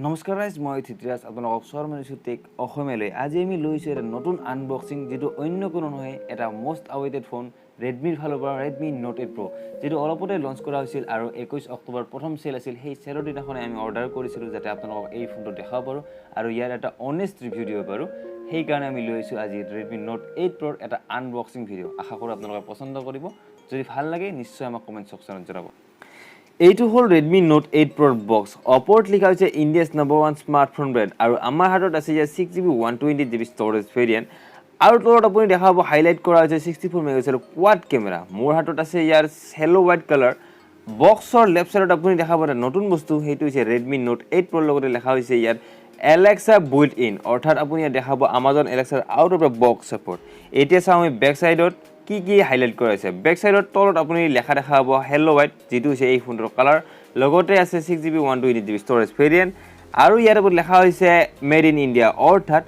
নমস্কাৰ গাইজ মই থিতিৰাজ আপোনালোকক স্বাগতম জনাইছোঁ টেক অসমলৈ। আজি আমি লৈছোঁ এটা নতুন আনবক্সিং যিটো অন্য কোনো নহয় এটা মষ্ট আৱেইটেড ফোন ৰেডমিৰ ফালৰ পৰা ৰেডমি নোট 8 Pro যিটো অলপতে লঞ্চ কৰা হৈছিল আৰু 21 অক্টোবৰ প্ৰথম চেল আছিল। সেই চেলৰ দিনাখনে আমি অৰ্ডাৰ কৰিছিলোঁ যাতে আপোনালোকক এই ফোনটো দেখাব পাৰোঁ আৰু ইয়াৰ এটা অনেষ্ট ৰিভিউ দিব পাৰোঁ। সেইকাৰণে আমি লৈছোঁ আজি ৰেডমি নোট 8 Proৰ এটা আনবক্সিং ভিডিঅ'। আশা কৰোঁ আপোনালোকে পচন্দ কৰিব। যদি ভাল লাগে নিশ্চয় আমাক কমেণ্ট ছেকশ্যনত জনাব। এইটো হ'ল ৰেডমি নোট 8 Proৰ বক্স। ওপৰত লিখা হৈছে ইণ্ডিয়াছ #1 স্মাৰ্টফোন ব্ৰেণ্ড আৰু আমাৰ হাতত আছে ইয়াৰ 6GB 128GB ষ্ট'ৰেজ ভেৰিয়েণ্ট আৰু তলত আপুনি দেখা পাব হাইলাইট কৰা হৈছে 64 মেগাপিক্সেলৰ কোৱাড কেমেৰা। মোৰ হাতত আছে ইয়াৰ চেলো হোৱাইট কালাৰ। বক্সৰ লেফ্ট চাইডত আপুনি দেখা পাব এটা নতুন বস্তু, সেইটো হৈছে ৰেডমি নোট 8 Proৰ লগতে লেখা হৈছে ইয়াত এলেক্সা বুইল্ট ইন, অৰ্থাৎ আপুনি ইয়াত দেখা পাব আমাজন এলেক্সাৰ out of the box support. এতিয়া চাওঁ আমি বেক চাইডত কি হাইলাইট কৰা হৈছে। বেক চাইডত তলত আপুনি লেখা দেখা পাব হেল্ল' হোৱাইট, যিটো হৈছে এই ফোনটোৰ কালাৰ। লগতে আছে 6GB 128GB ষ্ট'ৰেজ ভেৰিয়েণ্ট আৰু ইয়াত ওপৰত লেখা হৈছে মেড ইন ইণ্ডিয়া, অৰ্থাৎ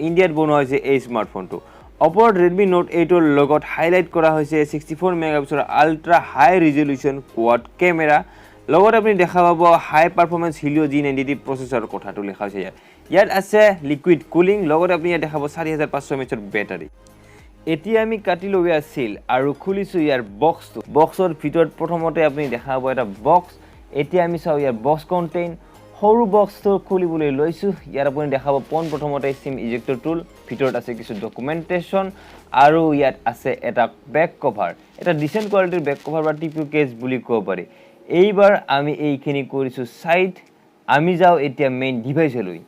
ইণ্ডিয়াত বনোৱা হৈছে এই স্মাৰ্টফোনটো। ওপৰত ৰেডমি নোট 8ৰ লগত হাইলাইট কৰা হৈছে 64 মেগাপিক্সেলৰ আল্ট্ৰা হাই ৰিজলিউশ্যন কোৱাড কেমেৰা। লগতে আপুনি দেখা পাব হাই পাৰফৰ্মেঞ্চ হিলিঅ' G90 প্ৰচেছৰ কথাটো লেখা হৈছে ইয়াত আছে লিকুইড কুলিং। লগতে আপুনি ইয়াত দেখা পাব 4500 mAhৰ বেটাৰী। এতিয়া আমি কাটি লৈ আছিল আৰু খুলিছোঁ ইয়াৰ বক্সটো। বক্সৰ ভিতৰত প্ৰথমতে আপুনি দেখা পাব এটা বক্স। এতিয়া আমি চাওঁ ইয়াৰ বক্স কণ্টেইন। সৰু বক্সটো খুলিবলৈ লৈছোঁ। ইয়াত আপুনি দেখা পাব প্ৰথমতে চিম ইজেক্টৰ টুল, ভিতৰত আছে কিছু ডকুমেণ্টেশ্যন আৰু ইয়াত আছে এটা বেক কভাৰ, এটা ডিচেণ্ট কোৱালিটিৰ বেক কভাৰ বা টিপিউ কেছ বুলি ক'ব পাৰি। এইবাৰ আমি এইখিনি কৰিছোঁ ছাইড। আমি যাওঁ এতিয়া মেইন ডিভাইচলৈ।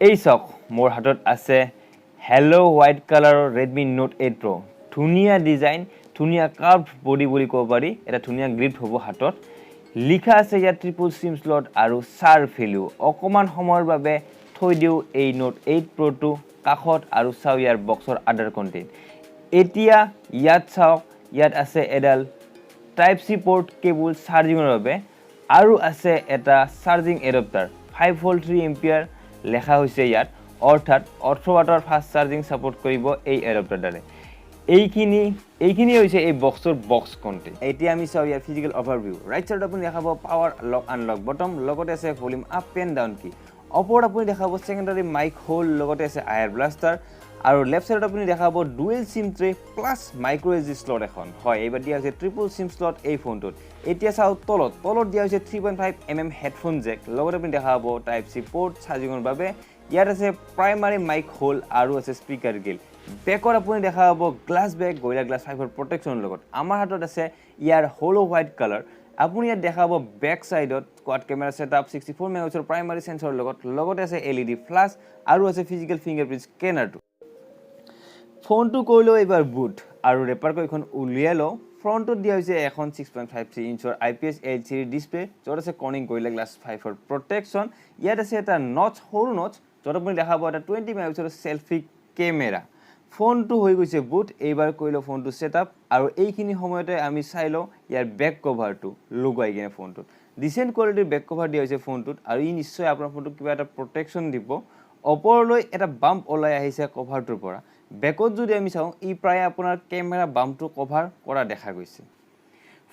এই চাওক মোৰ হাতত আছে হেল্ল' হোৱাইট কালাৰৰ ৰেডমি নোট 8 Pro। ধুনীয়া ডিজাইন, ধুনীয়া কাৰ্ভ বডি বুলি ক'ব পাৰি। এটা ধুনীয়া গ্ৰিপ হ'ব হাতত। লিখা আছে ইয়াত ট্ৰিপল চিম স্লট আৰু চাৰ ভেলিউ। অকণমান সময়ৰ বাবে থৈ দিওঁ এই নোট 8 Proটো কাষত আৰু চাওঁ ইয়াৰ বক্সৰ আদাৰ কণ্টেইন। এতিয়া ইয়াত চাওক, ইয়াত আছে এডাল টাইপ চি পৰ্ট কেবুল চাৰ্জিঙৰ বাবে আৰু আছে এটা চাৰ্জিং এডপ্টাৰ 5V 3A লেখা হৈছে ইয়াত, অৰ্থাৎ 18 ৱাটৰ ফাষ্ট চাৰ্জিং ছাপোৰ্ট কৰিব এই এডপ্টাৰডালে। এইখিনি হৈছে এই বক্সৰ বক্স কণ্টেইন। এতিয়া আমি চাওঁ ইয়াৰ ফিজিকেল অভাৰভিউ। ৰাইট চাইডত আপুনি দেখা পাব পাৱাৰ লক আনলক বটম, লগতে আছে ভলিউম আপ এণ্ড ডাউন কি। ওপৰত আপুনি দেখা পাব ছেকেণ্ডাৰী মাইক হোল, লগতে আছে আয়াৰ ব্লাষ্টাৰ আৰু লেফ্ট চাইডত আপুনি দেখা পাব dual SIM tray plus micro' S D slot এখন। হয়, এইবাৰ দিয়া হৈছে ট্ৰিপল চিম স্লট এই ফোনটোত। এতিয়া চাওঁ তলত দিয়া হৈছে 3.5mm হেডফোন জেক, লগতে আপুনি দেখা পাব টাইপ চি পৰ্ট চাৰ্জিঙৰ বাবে। ইয়াত আছে প্ৰাইমাৰী মাইক হোল আৰু আছে স্পীকাৰ গিল। বেকত আপুনি দেখা পাব গ্লাছ বেক গৰিলা গ্লাছ 5ৰ প্ৰটেকশ্যনৰ লগত। আমাৰ হাতত আছে ইয়াৰ হলো হোৱাইট কালাৰ। আপুনি ইয়াত দেখা পাব বেক চাইডত কোৱাড কেমেৰা ছেটআপ 64 মেগাপিক্সেলৰ প্ৰাইমাৰী চেন্সৰৰ লগত, লগতে আছে LED ফ্লাছ আৰু আছে ফিজিকেল ফিংগাৰপ্ৰিণ্ট স্কেনাৰটো। ফোনটো কৰিলেও এইবাৰ বুট আৰু ৰেপাৰকৈ এখন উলিয়াই লওঁ। ফ্ৰণ্টত দিয়া হৈছে এখন 6.53 ইঞ্চৰ IPS LCD ডিছপ্লে, য'ত আছে কৰ্ণিং গৰিলা গ্লাছ 5ৰ প্ৰটেকশ্যন। ইয়াত আছে এটা নচ, সৰু নচ, য'ত আপুনি দেখা পাব এটা 20 মেগাপিক্সেলৰ চেলফি কেমেৰা। ফোনটো হৈ গৈছে বুট। এইবাৰ কৰিলোঁ ফোনটো ছেটআপ আৰু এইখিনি সময়তে আমি চাই লওঁ ইয়াৰ বেক কভাৰটো লগাই কিনে। ফোনটোত ডিচেণ্ট কোৱালিটিৰ বেক কভাৰ দিয়া হৈছে ফোনটোত আৰু ই নিশ্চয় আপোনাৰ ফোনটোক কিবা এটা প্ৰটেকশ্যন দিব। ওপৰলৈ এটা বাম্প ওলাই আহিছে কভাৰটোৰ পৰা। বেকত যদি আমি চাওঁ, ই প্ৰায় আপোনাৰ কেমেৰা বাম্পটো কভাৰ কৰা দেখা গৈছে।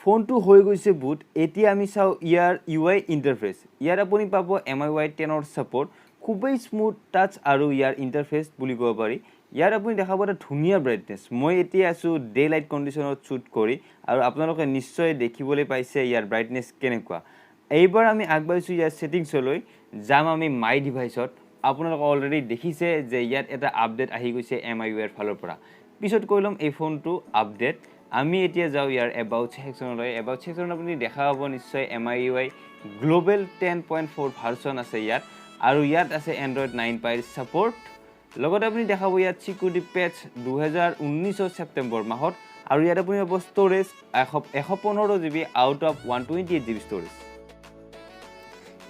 ফোনটো হৈ গৈছে বুট। এতিয়া আমি চাওঁ ইয়াৰ UI ইণ্টাৰফেচ। ইয়াত আপুনি পাব MIUI 10ৰ ছাপোৰ্ট, খুবেই স্মুথ টাচ আৰু ইয়াৰ ইণ্টাৰফেচ বুলি ক'ব পাৰি। ইয়াত আপুনি দেখা পাব এটা ধুনীয়া ব্ৰাইটনেছ। মই এতিয়া আছোঁ ডে লাইট কণ্ডিশ্যনত শ্বুট কৰি আৰু আপোনালোকে নিশ্চয় দেখিবলৈ পাইছে ইয়াৰ ব্ৰাইটনেছ কেনেকুৱা। এইবাৰ আমি আগবাঢ়িছোঁ ইয়াৰ ছেটিংছলৈ। যাম আমি মাই ডিভাইচত। আপোনালোকে অলৰেডি দেখিছে যে ইয়াত এটা আপডেট আহি গৈছে MIUIৰ ফালৰ পৰা। পিছত কৈ ল'ম এই ফোনটো আপডেট। আমি এতিয়া যাওঁ ইয়াৰ এবাউট ছেকশ্যনলৈ। এবাউট ছেকশ্যনত আপুনি দেখা পাব নিশ্চয় MIUI গ্ল'বেল 10.4 ভাৰ্চন আছে ইয়াত আৰু ইয়াত আছে Android 9 Pie ছাপোৰ্ট। লগতে আপুনি দেখাব ইয়াত চিকিউৰিটি পেচ 2019 ছেপ্টেম্বৰ মাহত আৰু ইয়াত আপুনি পাব storage 115GB out of 128GB storage.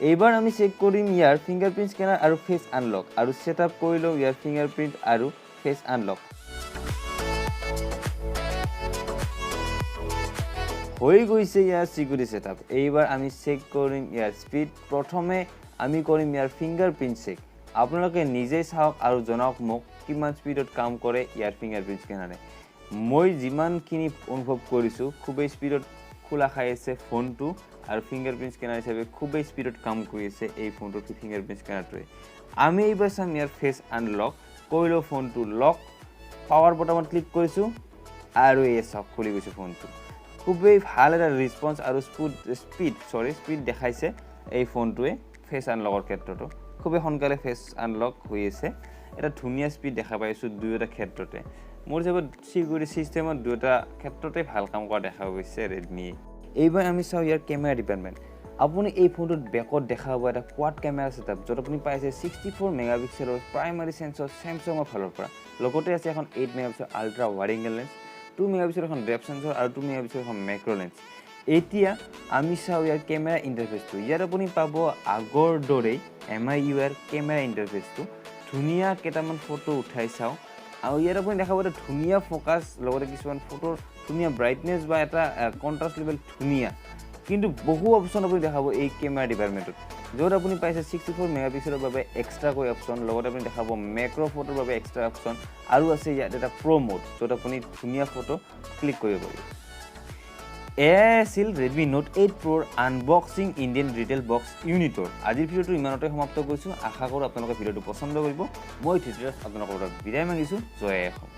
এইবাৰ আমি চেক কৰিম ইয়াৰ ফিংগাৰপ্ৰিণ্ট স্কেনাৰ আৰু ফেচ আনলক আৰু ছেটআপ কৰি লওঁ ইয়াৰ ফিংগাৰপ্ৰিণ্ট আৰু ফেচ আনলক। হৈ গৈছে ইয়াৰ চিকিউৰিটি ছেটআপ। এইবাৰ আমি চেক কৰিম ইয়াৰ স্পীড। প্ৰথমে আমি কৰিম ইয়াৰ ফিংগাৰপ্ৰিণ্ট চেক। আপোনালোকে নিজেই চাওক আৰু জনাওক মোক কিমান স্পীডত কাম কৰে ইয়াৰ ফিংগাৰপ্ৰিণ্ট স্কেনাৰে। মই যিমানখিনি অনুভৱ কৰিছোঁ খুবেই স্পীডত খোলা খাই আছে ফোনটো আৰু ফিংগাৰপ্ৰিণ্ট স্কেনাৰ হিচাপে খুবেই স্পীডত কাম কৰি আছে এই ফোনটোৰ ফিংগাৰপ্ৰিণ্ট স্কেনাৰটোৱে আমি এইবাৰ চাম ইয়াৰ ফেচ আনলক কৰিলো ফোনটো লক পাৱাৰ বটনত ক্লিক কৰিছো আৰু এই সব খুলি গৈছে ফোনটো খুবেই ভাল এটা ৰেসপন্স আৰু স্পীড দেখাইছে এই ফোনটোৱে ফেচ আনলকৰ ক্ষেত্ৰটো খুবেই সোনকালে ফেচ আনলক হৈ আছে এটা ধুনীয়া স্পীড দেখা পাইছো দুয়োটা ক্ষেত্ৰতে মোৰ হিচাপত সিকিউৰিটি সিস্টেমত দুয়োটা ক্ষেত্ৰতে ভাল কাম কৰা দেখা গৈছে Redmi এইবাৰ আমি চাও ইয়াৰ কেমেৰা ডিপাৰ্টমেন্ট আপুনি এই ফোনটোত বেকত দেখা পাব এটা কোৱাড কেমেৰা সেটআপ যত আপুনি পাইছে 64 মেগাপিক্সেলৰ প্ৰাইমাৰী সেন্সৰ Samsungৰ ফালৰ পৰা লগতে আছে এখন 8 megapixel ultra wide angle lens 2 megapixel এখন ডেপথ সেন্সৰ আৰু 2 মেগাপিক্সেল এখন ম্যাক্ৰো লেন্স এতিয়া আমি চাও ইয়াৰ কেমেৰা ইন্টাৰফেসটো ইয়াত আপুনি পাব আগৰ দৰে MIUI কেমেৰা ইন্টাৰফেসটো ধুনীয়া কেইটামান ফটো উঠাই চাও আৰু ইয়াত আপুনি দেখা পাব ধুনীয়া ফোকাস লগতে কিছুমান ফটোৰ ধুনীয়া ব্ৰাইটনেস বা এটা কন্ট্ৰাস্ট লেভেল ধুনীয়া কিন্তু বহু অপচন আপুনি দেখাব এই কেমেৰা ডিপাৰ্টমেন্টত যত আপুনি পাইছে 64 মেগাপিক্সেলৰ বাবে এক্সট্ৰা কৈ অপচন লগতে আপুনি দেখাব ম্যাক্ৰো ফটোৰ বাবে এক্সট্ৰা অপচন আৰু আছে ইয়াত এটা প্ৰো মোড যত আপুনি ধুনীয়া ফটো ক্লিক কৰিব পাৰিব আছিল Redmi Note 8 Proৰ আনবক্সিং ইণ্ডিয়ান ৰিটেল বক্স ইউনিটৰ আজিৰ ভিডিওটো ইমানতে সমাপ্ত কৰিছো আশা কৰো আপোনালোকে ভিডিওটো পছন্দ কৰিব মই ঠিকৰে আপোনালোকৰ বিদায় মাগিছো জয় অসম